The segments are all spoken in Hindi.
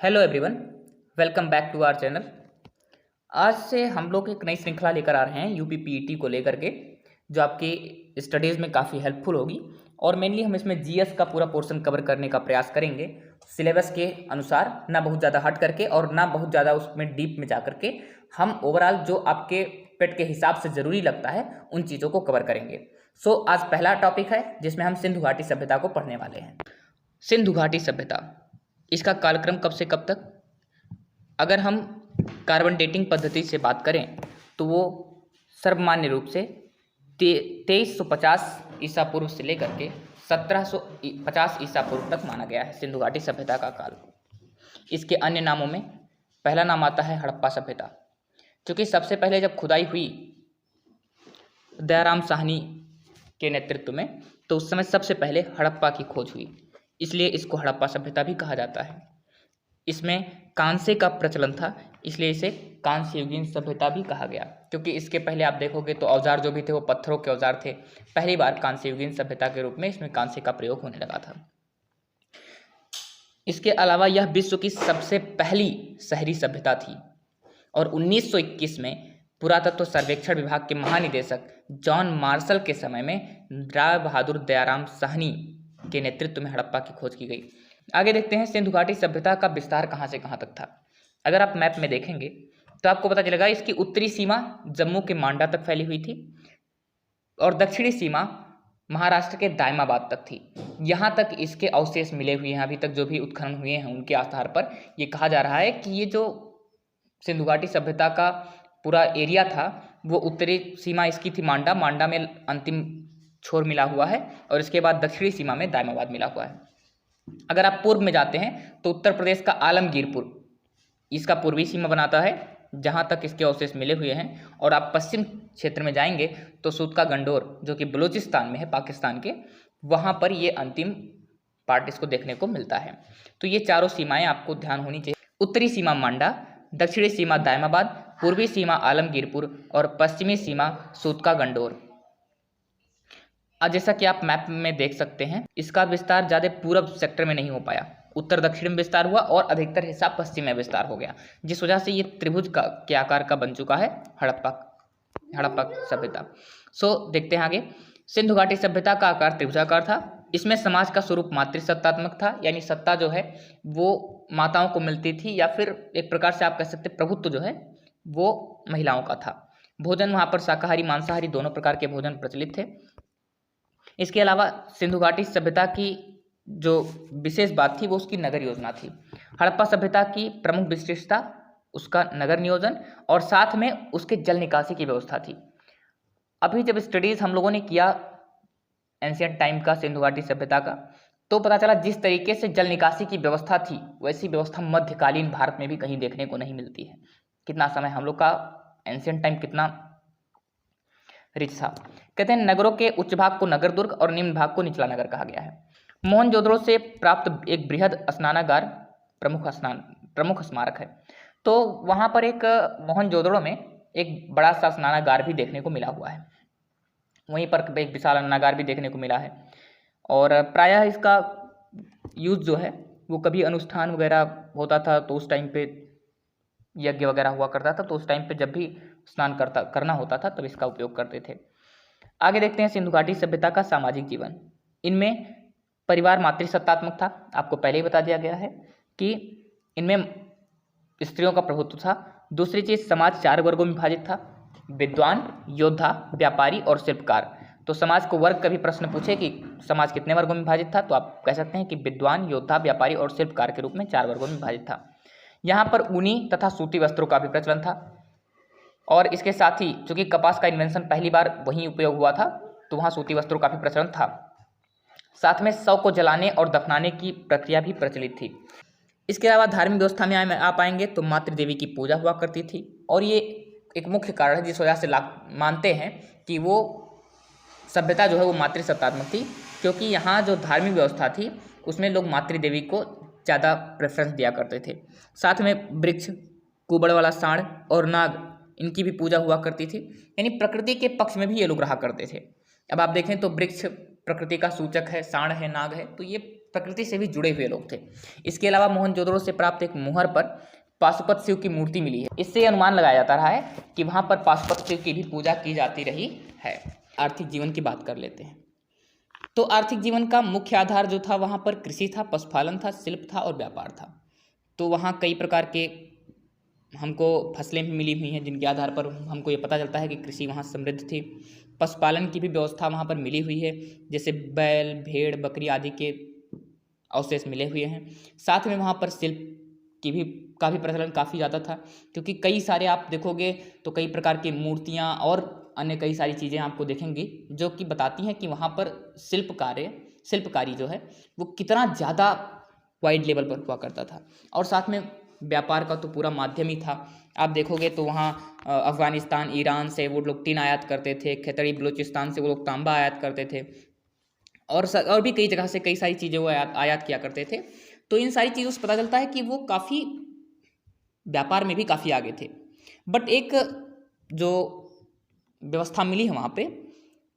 Hello everyone, welcome back to our channel. आज से हम लोग एक नई श्रृंखला लेकर आ रहे हैं यूपी पीईटी को लेकर के, जो आपकी स्टडीज़ में काफ़ी हेल्पफुल होगी। और मेनली हम इसमें जीएस का पूरा पोर्शन कवर करने का प्रयास करेंगे, सिलेबस के अनुसार, ना बहुत ज़्यादा हट करके और ना बहुत ज़्यादा उसमें डीप में जा करके। हम ओवरऑल जो आपके पेट के हिसाब से ज़रूरी लगता है उन चीज़ों को कवर करेंगे। आज पहला टॉपिक है जिसमें हम सिंधु घाटी सभ्यता को पढ़ने वाले हैं। सिंधु घाटी सभ्यता, इसका कालक्रम कब से कब तक? अगर हम कार्बन डेटिंग पद्धति से बात करें तो वो सर्वमान्य रूप से 2350 ईसा पूर्व से लेकर के 1750 ईसा पूर्व तक माना गया है सिंधु घाटी सभ्यता का काल। इसके अन्य नामों में पहला नाम आता है हड़प्पा सभ्यता, क्योंकि सबसे पहले जब खुदाई हुई दयाराम साहनी के नेतृत्व में, तो उस समय सबसे पहले हड़प्पा की खोज हुई, इसलिए इसको हड़प्पा सभ्यता भी कहा जाता है। इसमें कांसे का प्रचलन था, इसलिए इसे कांस्य युगीन सभ्यता भी कहा गया, क्योंकि इसके पहले आप देखोगे तो औजार जो भी थे वो पत्थरों के औजार थे। पहली बार कांस्य युगीन सभ्यता के रूप में इसमें कांसे का प्रयोग होने लगा था। इसके अलावा यह विश्व की सबसे पहली शहरी सभ्यता थी और 1921 में पुरातत्व सर्वेक्षण विभाग के महानिदेशक जॉन मार्शल के समय में राय बहादुर दयाराम साहनी के नेतृत्व में हड़प्पा की खोज की गई। आगे देखते हैं सिंधु घाटी सभ्यता का विस्तार कहाँ से कहाँ तक था। अगर आप मैप में देखेंगे तो आपको पता चलेगा इसकी उत्तरी सीमा जम्मू के मांडा तक फैली हुई थी और दक्षिणी सीमा महाराष्ट्र के दायमाबाद तक थी। यहाँ तक इसके अवशेष मिले हुए हैं, अभी तक जो भी उत्खनन हुए हैं उनके आधार पर ये कहा जा रहा है कि ये जो सिंधु घाटी सभ्यता का पूरा एरिया था वो उत्तरी सीमा इसकी थी मांडा में अंतिम छोर मिला हुआ है और इसके बाद दक्षिणी सीमा में दायमाबाद मिला हुआ है। अगर आप पूर्व में जाते हैं तो उत्तर प्रदेश का आलमगीरपुर इसका पूर्वी सीमा बनाता है, जहां तक इसके अवशेष मिले हुए हैं। और आप पश्चिम क्षेत्र में जाएंगे तो सूतका गंडोर जो कि बलूचिस्तान में है पाकिस्तान के, वहां पर ये अंतिम पार्ट इसको देखने को मिलता है। तो ये चारों सीमाएं आपको ध्यान होनी चाहिए। उत्तरी सीमा मांडा, दक्षिणी सीमा दायमाबाद, पूर्वी सीमा आलमगीरपुर और पश्चिमी सीमा सूतका गंडोर। जैसा कि आप मैप में देख सकते हैं इसका विस्तार ज़्यादा पूर्व सेक्टर में नहीं हो पाया, उत्तर दक्षिण में विस्तार हुआ और अधिकतर हिस्सा पश्चिम में विस्तार हो गया, जिस वजह से ये त्रिभुज के आकार का बन चुका है हड़प्पा सभ्यता। देखते हैं आगे। सिंधु घाटी सभ्यता का आकार त्रिभुजाकार था। इसमें समाज का स्वरूप मातृसत्तात्मक था, यानी सत्ता जो है वो माताओं को मिलती थी, या फिर एक प्रकार से आप कह सकते प्रभुत्व जो है वो महिलाओं का था। भोजन वहाँ पर शाकाहारी मांसाहारी दोनों प्रकार के भोजन प्रचलित थे। इसके अलावा सिंधु घाटी सभ्यता की जो विशेष बात थी वो उसकी नगर योजना थी। हड़प्पा सभ्यता की प्रमुख विशेषता उसका नगर नियोजन और साथ में उसके जल निकासी की व्यवस्था थी। अभी जब स्टडीज हम लोगों ने किया एंशियंट टाइम का सिंधु घाटी सभ्यता का, तो पता चला जिस तरीके से जल निकासी की व्यवस्था थी वैसी व्यवस्था मध्यकालीन भारत में भी कहीं देखने को नहीं मिलती है। कितना समय हम लोग का एंशियंट टाइम कितना रिच था। कहते हैं नगरों के उच्च भाग को नगर दुर्ग और निम्न भाग को निचला नगर कहा गया है। मोहनजोदड़ो से प्राप्त एक बृहद स्नानागार प्रमुख स्मारक है। तो वहां पर एक मोहनजोदड़ो में एक बड़ा सा स्नानागार भी देखने को मिला हुआ है, वहीं पर एक विशाल स्नानागार भी देखने को मिला है। और प्रायः इसका यूज जो है वो कभी अनुष्ठान वगैरह होता था तो उस टाइम पे यज्ञ वगैरह हुआ करता था, तो उस टाइम पे जब भी स्नान करना होता था तब इसका उपयोग करते थे। आगे देखते हैं सिंधु घाटी सभ्यता का सामाजिक जीवन। इनमें परिवार मातृसत्तात्मक था, आपको पहले ही बता दिया गया है कि इनमें स्त्रियों का प्रभुत्व था। दूसरी चीज, समाज 4 वर्गों में विभाजित था, विद्वान, योद्धा, व्यापारी और शिल्पकार। तो समाज को वर्ग का भी प्रश्न पूछे कि समाज कितने वर्गों में विभाजित था, तो आप कह सकते हैं कि विद्वान, योद्धा, व्यापारी और शिल्पकार के रूप में 4 वर्गों में विभाजित था। यहाँ पर ऊनी तथा सूती वस्त्रों का भी प्रचलन था और इसके साथ ही चूंकि कपास का इन्वेंशन पहली बार वहीं उपयोग हुआ था तो वहाँ सूती वस्त्रों का भी प्रचलन था। साथ में शव को जलाने और दफनाने की प्रक्रिया भी प्रचलित थी। इसके अलावा धार्मिक व्यवस्था में आ पाएंगे तो मातृ देवी की पूजा हुआ करती थी और ये एक मुख्य कारण है जिस वजह से मानते हैं कि वो सभ्यता जो है वो मातृसत्तात्मक थी, क्योंकि यहाँ जो धार्मिक व्यवस्था थी उसमें लोग मातृ देवी को ज़्यादा प्रेफरेंस दिया करते थे। साथ में वृक्ष, कुबड़ वाला सांड और नाग, इनकी भी पूजा हुआ करती थी, यानी प्रकृति के पक्ष में भी ये लोग रहा करते थे। अब आप देखें तो वृक्ष प्रकृति का सूचक है, सांड है, नाग है, तो ये प्रकृति से भी जुड़े हुए लोग थे। इसके अलावा मोहनजोदड़ो से प्राप्त एक मुहर पर पाशुपत शिव की मूर्ति मिली है। इससे अनुमान लगाया जाता रहा है कि वहाँ पर पाशुपत शिव की भी पूजा की जाती रही है। आर्थिक जीवन की बात कर लेते हैं। तो आर्थिक जीवन का मुख्य आधार जो था वहाँ पर कृषि था, पशुपालन था, शिल्प था और व्यापार था। तो वहाँ कई प्रकार के हमको फसलें भी मिली हुई हैं जिनके आधार पर हमको ये पता चलता है कि कृषि वहाँ समृद्ध थी। पशुपालन की भी व्यवस्था वहाँ पर मिली हुई है, जैसे बैल, भेड़, बकरी आदि के अवशेष मिले हुए हैं। साथ में वहाँ पर शिल्प का भी प्रचलन काफ़ी ज़्यादा था, क्योंकि कई सारे आप देखोगे तो कई प्रकार की मूर्तियाँ और अन्य कई सारी चीज़ें आपको देखेंगी जो कि बताती हैं कि वहाँ पर शिल्पकारी जो है वो कितना ज़्यादा वाइड लेवल पर हुआ करता था। और साथ में व्यापार का तो पूरा माध्यम ही था। आप देखोगे तो वहाँ अफ़गानिस्तान, ईरान से वो लोग टीन आयात करते थे, खैतरी बलूचिस्तान से वो लोग तांबा आयात करते थे, और भी कई जगह से कई सारी चीज़ें वो आयात किया करते थे। तो इन सारी चीज़ों से पता चलता है कि वो काफ़ी व्यापार में भी काफ़ी आगे थे। बट एक जो व्यवस्था मिली है वहाँ पे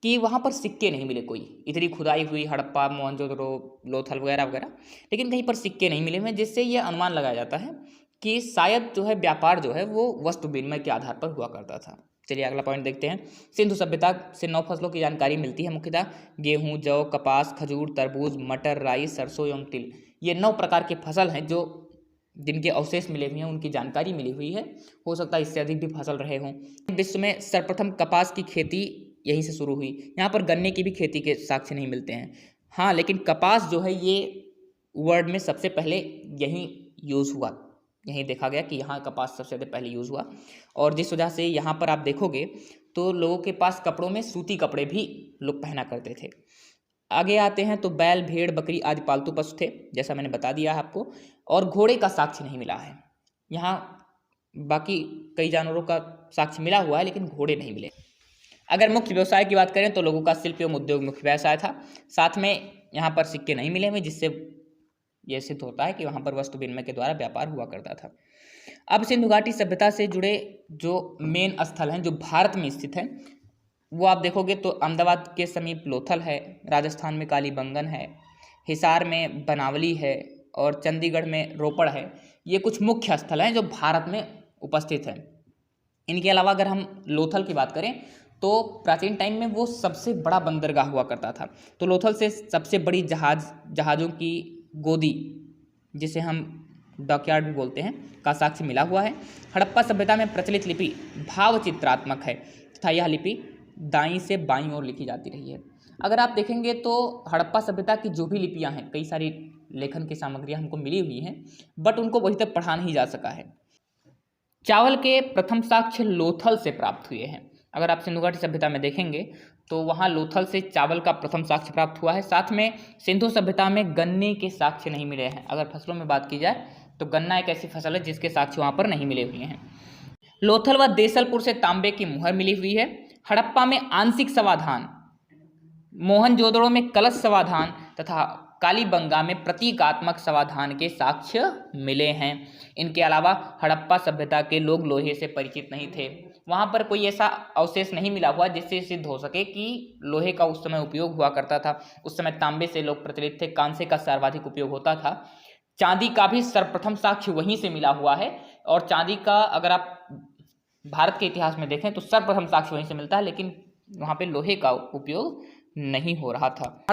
कि वहाँ पर सिक्के नहीं मिले कोई। इतनी खुदाई हुई हड़प्पा, मोहनजोदड़ो, लोथल वगैरह वगैरह, लेकिन कहीं पर सिक्के नहीं मिले हैं, जिससे ये अनुमान लगाया जाता है कि शायद जो है व्यापार जो है वो वस्तु विनिमय के आधार पर हुआ करता था। चलिए अगला पॉइंट देखते हैं। सिंधु सभ्यता से 9 फसलों की जानकारी मिलती है, मुख्यतः गेहूँ, जौ, कपास, खजूर, तरबूज, मटर, राई, सरसों एवं तिल। ये 9 प्रकार के फसल हैं जो जिनके अवशेष मिले हुए हैं, उनकी जानकारी मिली हुई है। हो सकता है इससे अधिक भी फसल रहे हों। विश्व में सर्वप्रथम कपास की खेती यहीं से शुरू हुई। यहाँ पर गन्ने की भी खेती के साक्ष्य नहीं मिलते हैं। हाँ, लेकिन कपास जो है ये वर्ल्ड में सबसे पहले यहीं यूज़ हुआ, यहीं देखा गया कि यहाँ कपास सबसे पहले यूज़ हुआ। और जिस वजह से यहाँ पर आप देखोगे तो लोगों के पास कपड़ों में सूती कपड़े भी लोग पहना करते थे। आगे आते हैं तो बैल, भेड़, बकरी आदि पालतू पशु थे, जैसा मैंने बता दिया है आपको। और घोड़े का साक्ष्य नहीं मिला है। यहाँ बाकी कई जानवरों का साक्ष्य मिला हुआ है, लेकिन घोड़े नहीं मिले। अगर मुख्य व्यवसाय की बात करें तो लोगों का शिल्प एवं उद्योग मुख्य व्यवसाय था। साथ में यहाँ पर सिक्के नहीं मिले हुए, जिससे यह सिद्ध होता है कि वहाँ पर वस्तु विनिमय के द्वारा व्यापार हुआ करता था। अब सिंधु घाटी सभ्यता से जुड़े जो मेन स्थल हैं जो भारत में स्थित हैं, वो आप देखोगे तो अहमदाबाद के समीप लोथल है, राजस्थान में कालीबंगन है, हिसार में बनावली है और चंडीगढ़ में रोपड़ है। ये कुछ मुख्य स्थल हैं जो भारत में उपस्थित हैं। इनके अलावा अगर हम लोथल की बात करें तो प्राचीन टाइम में वो सबसे बड़ा बंदरगाह हुआ करता था। तो लोथल से सबसे बड़ी जहाज़ों की गोदी, जिसे हम डॉकयार्ड भी बोलते हैं, का साक्ष्य मिला हुआ है। हड़प्पा सभ्यता में प्रचलित लिपि भावचित्रात्मक है तथा यह लिपि दाईं से बाईं ओर लिखी जाती रही है। अगर आप देखेंगे तो हड़प्पा सभ्यता की जो भी लिपियां हैं, कई सारी लेखन की सामग्रियां हमको मिली हुई हैं, बट उनको वहीं तक पढ़ा नहीं जा सका है। चावल के प्रथम साक्ष्य लोथल से प्राप्त हुए हैं। अगर आप सिंधु घाटी सभ्यता में देखेंगे तो वहाँ लोथल से चावल का प्रथम साक्ष्य प्राप्त हुआ है। साथ में सिंधु सभ्यता में गन्ने के साक्ष्य नहीं मिले हैं। अगर फसलों में बात की जाए तो गन्ना एक ऐसी फसल है जिसके साक्ष्य वहाँ पर नहीं मिले हुए हैं। लोथल व देसलपुर से तांबे की मुहर मिली हुई है। हड़प्पा में आंशिक समाधान, मोहनजोदड़ो में कलश समाधान तथा कालीबंगा में प्रतीकात्मक समाधान के साक्ष्य मिले हैं। इनके अलावा हड़प्पा सभ्यता के लोग लोहे से परिचित नहीं थे। वहाँ पर कोई ऐसा अवशेष नहीं मिला हुआ जिससे सिद्ध हो सके कि लोहे का उस समय उपयोग हुआ करता था। उस समय तांबे से लोग प्रचलित थे, कांसे का सर्वाधिक उपयोग होता था। चांदी का भी सर्वप्रथम साक्ष्य वहीं से मिला हुआ है। और चांदी का अगर आप भारत के इतिहास में देखें तो सर्वप्रथम साक्ष्य वहीं से मिलता है, लेकिन वहाँ पे लोहे का उपयोग नहीं हो रहा था।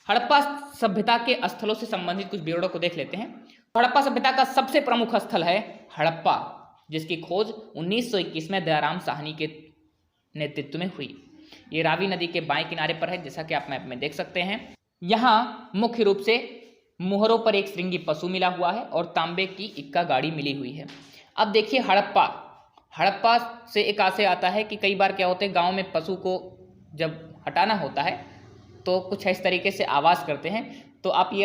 हड़प्पा सभ्यता के स्थलों से संबंधित कुछ ब्यौरों को देख लेते हैं। हड़प्पा सभ्यता का सबसे प्रमुख स्थल है हड़प्पा, जिसकी खोज 1921 में दयाराम साहनी के नेतृत्व में हुई। ये रावी नदी के बाएं किनारे पर है, जैसा कि आप मैप में देख सकते हैं। यहाँ मुख्य रूप से मुहरों पर एक श्रृंगी पशु मिला हुआ है और तांबे की इक्का गाड़ी मिली हुई है। अब देखिए हड़प्पा से एक आशय आता है कि कई बार क्या होते हैं, गाँव में पशु को जब हटाना होता है तो कुछ इस तरीके से आवाज़ करते हैं। तो आप ये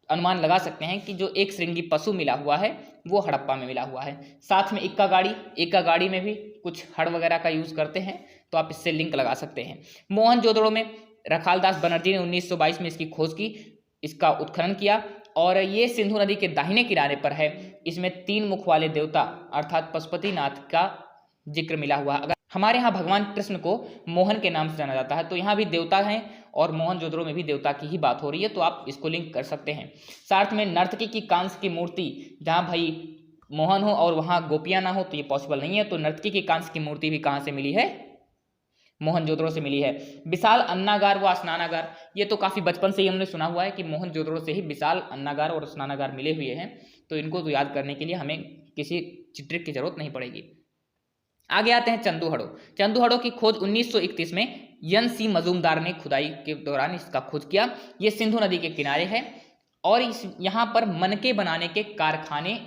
अनुमान लगा सकते हैं कि जो एक श्रृंगी पशु मिला हुआ है वो हड़प्पा में मिला हुआ है। साथ में इक्का गाड़ी में भी कुछ हड़ वगैरह का यूज़ करते हैं, तो आप इससे लिंक लगा सकते हैं। मोहनजोदड़ो में रखालदास बनर्जी ने 1922 में इसकी खोज की, इसका उत्खनन किया और ये सिंधु नदी के दाहिने किनारे पर है। इसमें 3 मुख वाले देवता अर्थात पशुपतिनाथ का जिक्र मिला हुआ। अगर हमारे यहाँ भगवान कृष्ण को मोहन के नाम से जाना जाता है, तो यहाँ भी देवता हैं और मोहनजोदड़ो में भी देवता की ही बात हो रही है, तो आप इसको लिंक कर सकते हैं। साथ में नर्तकी की कांस्य की मूर्ति, जहाँ भाई मोहन हो और वहाँ गोपियाँ ना हो तो ये पॉसिबल नहीं है, तो नर्तकी की कांस्य की मूर्ति भी कहाँ से मिली है? मोहनजोदड़ो से मिली है। विशाल अन्नागार व स्नानागार, ये तो काफ़ी बचपन से ही हमने सुना हुआ है कि मोहनजोदड़ो से ही विशाल अन्नागार और स्नानागार मिले हुए हैं, तो इनको तो याद करने के लिए हमें किसी ट्रिक की जरूरत नहीं पड़ेगी। आगे आते हैं चंदूहड़ो। चंदूहड़ो की खोज 1931 में एन सी मजूमदार ने खुदाई के दौरान इसका खोज किया। ये सिंधु नदी के किनारे है और यहाँ पर मनके बनाने के कारखाने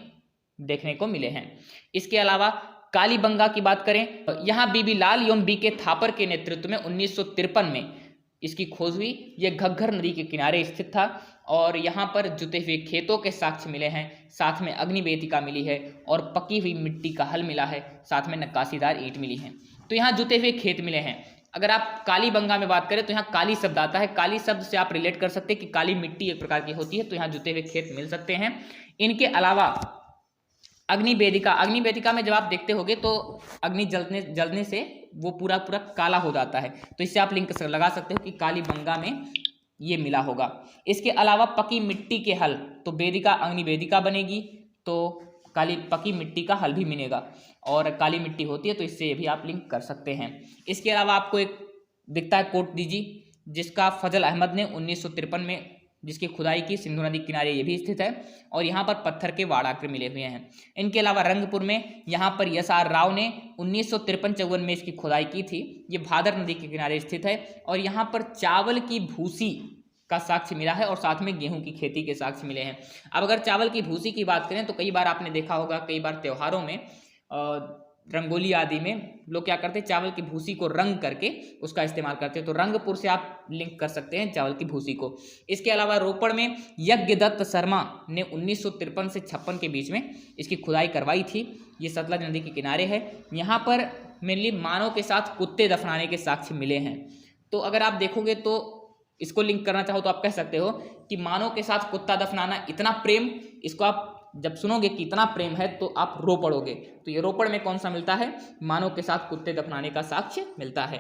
देखने को मिले हैं। इसके अलावा कालीबंगा की बात करें, यहाँ बीबी लाल एवं बी के थापर के नेतृत्व में 1953 में इसकी खोज हुई। यह घग्घर नदी के किनारे स्थित था और यहाँ पर जुते हुए खेतों के साक्ष्य मिले हैं, साथ में अग्निवेदिका मिली है और पकी हुई मिट्टी का हल मिला है, साथ में नक्काशीदार ईंट मिली हैं। तो यहाँ जुते हुए खेत मिले हैं। अगर आप कालीबंगा में बात करें तो यहाँ काली शब्द आता है, काली शब्द से आप रिलेट कर सकते हैं कि काली मिट्टी एक प्रकार की होती है, तो यहाँ जुते हुए खेत मिल सकते हैं। इनके अलावा अग्निवेदिका, अग्निवेदिका में जब आप देखते होगे तो अग्नि जलने से वो पूरा काला हो जाता है, तो इससे आप लिंक लगा सकते हो कि कालीबंगा में ये मिला होगा। इसके अलावा पकी मिट्टी के हल, तो वेदिका अग्निवेदिका बनेगी तो पकी मिट्टी का हल भी मिलेगा और काली मिट्टी होती है, तो इससे ये भी आप लिंक कर सकते हैं। इसके अलावा आपको एक दिखता है कोट दीजिए, जिसका फजल अहमद ने 1953 में जिसकी खुदाई की सिंधु नदी किनारे ये भी स्थित है और यहाँ पर पत्थर के वाड़ाक्र मिले हुए हैं। इनके अलावा रंगपुर में यहाँ पर एस आर राव ने 1953-54 में इसकी खुदाई की थी। ये भादर नदी के किनारे स्थित है और यहाँ पर चावल की भूसी का साक्ष्य मिला है और साथ में गेहूं की खेती के साक्ष्य मिले हैं। अब अगर चावल की भूसी की बात करें तो कई बार आपने देखा होगा, कई बार त्योहारों में रंगोली आदि में लोग क्या करते हैं, चावल की भूसी को रंग करके उसका इस्तेमाल करते हैं, तो रंगपुर से आप लिंक कर सकते हैं चावल की भूसी को। इसके अलावा रोपड़ में यज्ञदत्त शर्मा ने 1953 से 56 के बीच में इसकी खुदाई करवाई थी। ये सतलज नदी के किनारे है। यहाँ पर मेनली मानव के साथ कुत्ते दफनाने के साक्ष्य मिले हैं। तो अगर आप देखोगे तो इसको लिंक करना चाहो तो आप कह सकते हो कि मानव के साथ कुत्ता दफनाना, इतना प्रेम, इसको आप जब सुनोगे कि इतना प्रेम है तो आप रो पड़ोगे। तो ये रोपड़ में कौन सा मिलता है? मानव के साथ कुत्ते दफनाने का साक्ष्य मिलता है।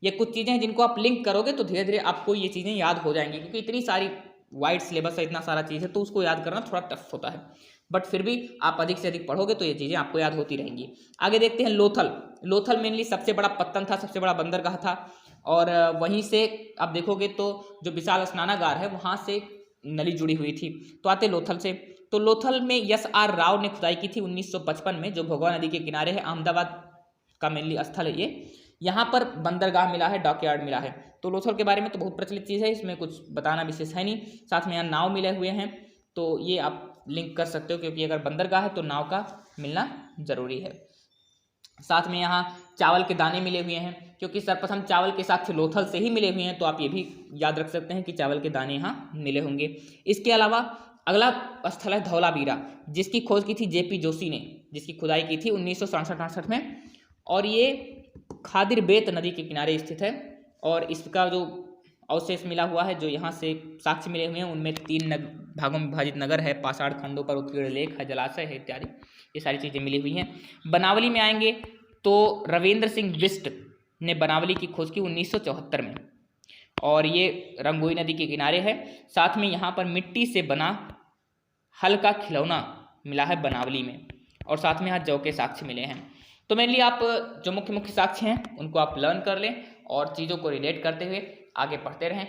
ये कुछ चीज़ें हैं जिनको आप लिंक करोगे तो धीरे धीरे आपको ये चीज़ें याद हो जाएंगी, क्योंकि इतनी सारी वाइड सिलेबस है, इतना सारा चीज़ है, तो उसको याद करना थोड़ा टफ होता है, बट फिर भी आप अधिक से अधिक पढ़ोगे तो ये चीज़ें आपको याद होती रहेंगी। आगे देखते हैं लोथल। लोथल मेनली सबसे बड़ा पत्तन था, सबसे बड़ा बंदरगाह था और वहीं से आप देखोगे तो जो विशाल स्नानागार है वहाँ से नली जुड़ी हुई थी। तो आते लोथल से, तो लोथल में एस आर राव ने खुदाई की थी 1955 में, जो भोगवा नदी के किनारे है। अहमदाबाद का मेनली स्थल है ये। यहाँ पर बंदरगाह मिला है, डॉकयार्ड मिला है। तो लोथल के बारे में तो बहुत प्रचलित चीज़ है, इसमें कुछ बताना विशेष है नहीं। साथ में यहाँ नाव मिले हुए हैं, तो ये आप लिंक कर सकते हो, क्योंकि अगर बंदरगाह है तो नाव का मिलना जरूरी है। साथ में यहाँ चावल के दाने मिले हुए हैं, क्योंकि सर्वप्रथम चावल के साथ लोथल से ही मिले हुए हैं, तो आप ये भी याद रख सकते हैं कि चावल के दाने यहाँ मिले होंगे। इसके अलावा अगला स्थल है धौलावीरा, जिसकी खोज की थी जेपी जोशी ने, जिसकी खुदाई की थी 1967-68 में, और ये खादिर बेत नदी के किनारे स्थित है। और इसका जो अवशेष मिला हुआ है, जो यहाँ से साक्ष्य मिले हुए हैं, उनमें 3 भागों में विभाजित नगर है, पाषाण खंडों पर उत्कीर्ण लेख है, जलाशय है इत्यादि, ये सारी चीज़ें मिली हुई हैं। बनावली में आएंगे तो रविंद्र सिंह बिष्ट ने बनावली की खोज की 1974 में, और ये रंगोई नदी के किनारे है। साथ में यहाँ पर मिट्टी से बना हल का खिलौना मिला है बनावली में, और साथ में यहाँ जौ के साक्ष्य मिले हैं। तो मेनली आप जो मुख्य साक्ष्य हैं उनको आप लर्न कर लें और चीज़ों को रिलेट करते हुए आगे पढ़ते रहें।